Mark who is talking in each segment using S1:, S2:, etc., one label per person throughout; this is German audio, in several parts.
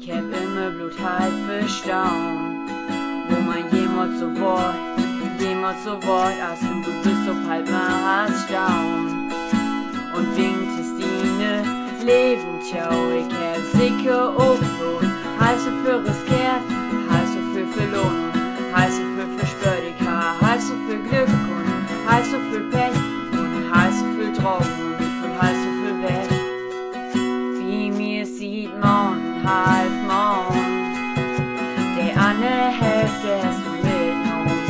S1: Ich hab immer Blut halb verstauen, wo man jemals so Wort, als du bist auf halb mal hast staun. Und winkt es deine Leben, ciao, ich hab sicher Obbrot, heiße für riskiert, heiße für verloren, heiße für Verspördigkeit, heiße für Glück und heiße für Pech und heiße für Drogen und heiße für Weg. Wie mir sieht man halb morgen, der andere Hälfte hast du mitgenommen,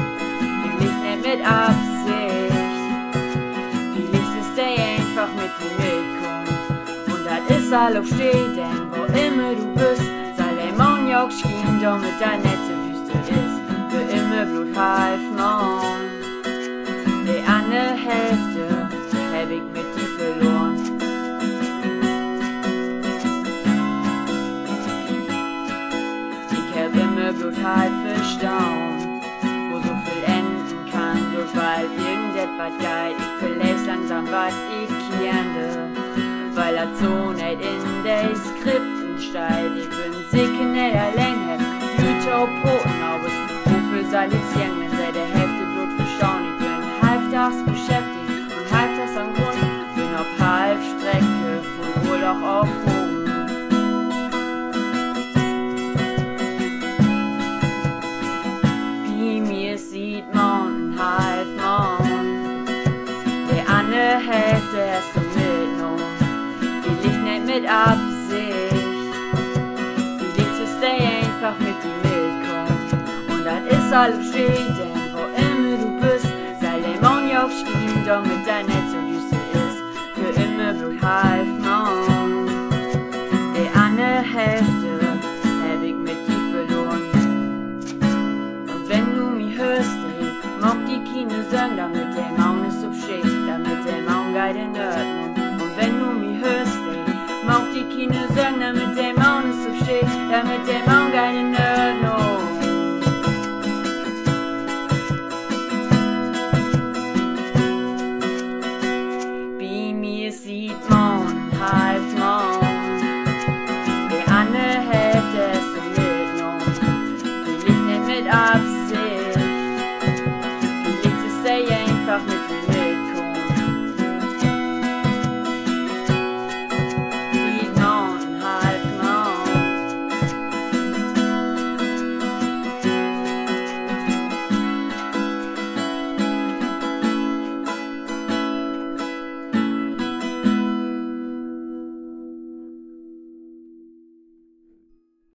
S1: vielleicht nicht mit Absicht, vielleicht ist der einfach mit dir mitkommen. Und das ist all auf steht, denn wo immer du bist, soll der Mond schien, damit dein Netz so düster ist, für immer Blut halb morgen. Die andere Hälfte hab ich mit dir verloren. Ich hab immer Blut halb verstauen, wo so viel enden kann, bloß weil irgendetwas geht. Ich verlässt langsam, was ich kennte, weil das so nicht in den Skripten steht. Ich bin sicher nicht allein, hab Hüte auf Broten aus, wofür soll ich's gern, wenn seit der Hälfte Blut verstauen. Ich bin halbtags beschäftigt und halbtags am Grund, bin auf Halbstrecke von Urlaub auf Rom. Wie mir sieht man halb morgen, der andere Hälfte hast du mitgenommen, vielleicht nicht mit Absicht, vielleicht ist der einfach mit dir mitkommen. Und das ist alles steht, denn wo immer du bist, soll der Mond aufstehen, damit dein Netz so düster ist, für immer Blut halb morgen, der andere Hälfte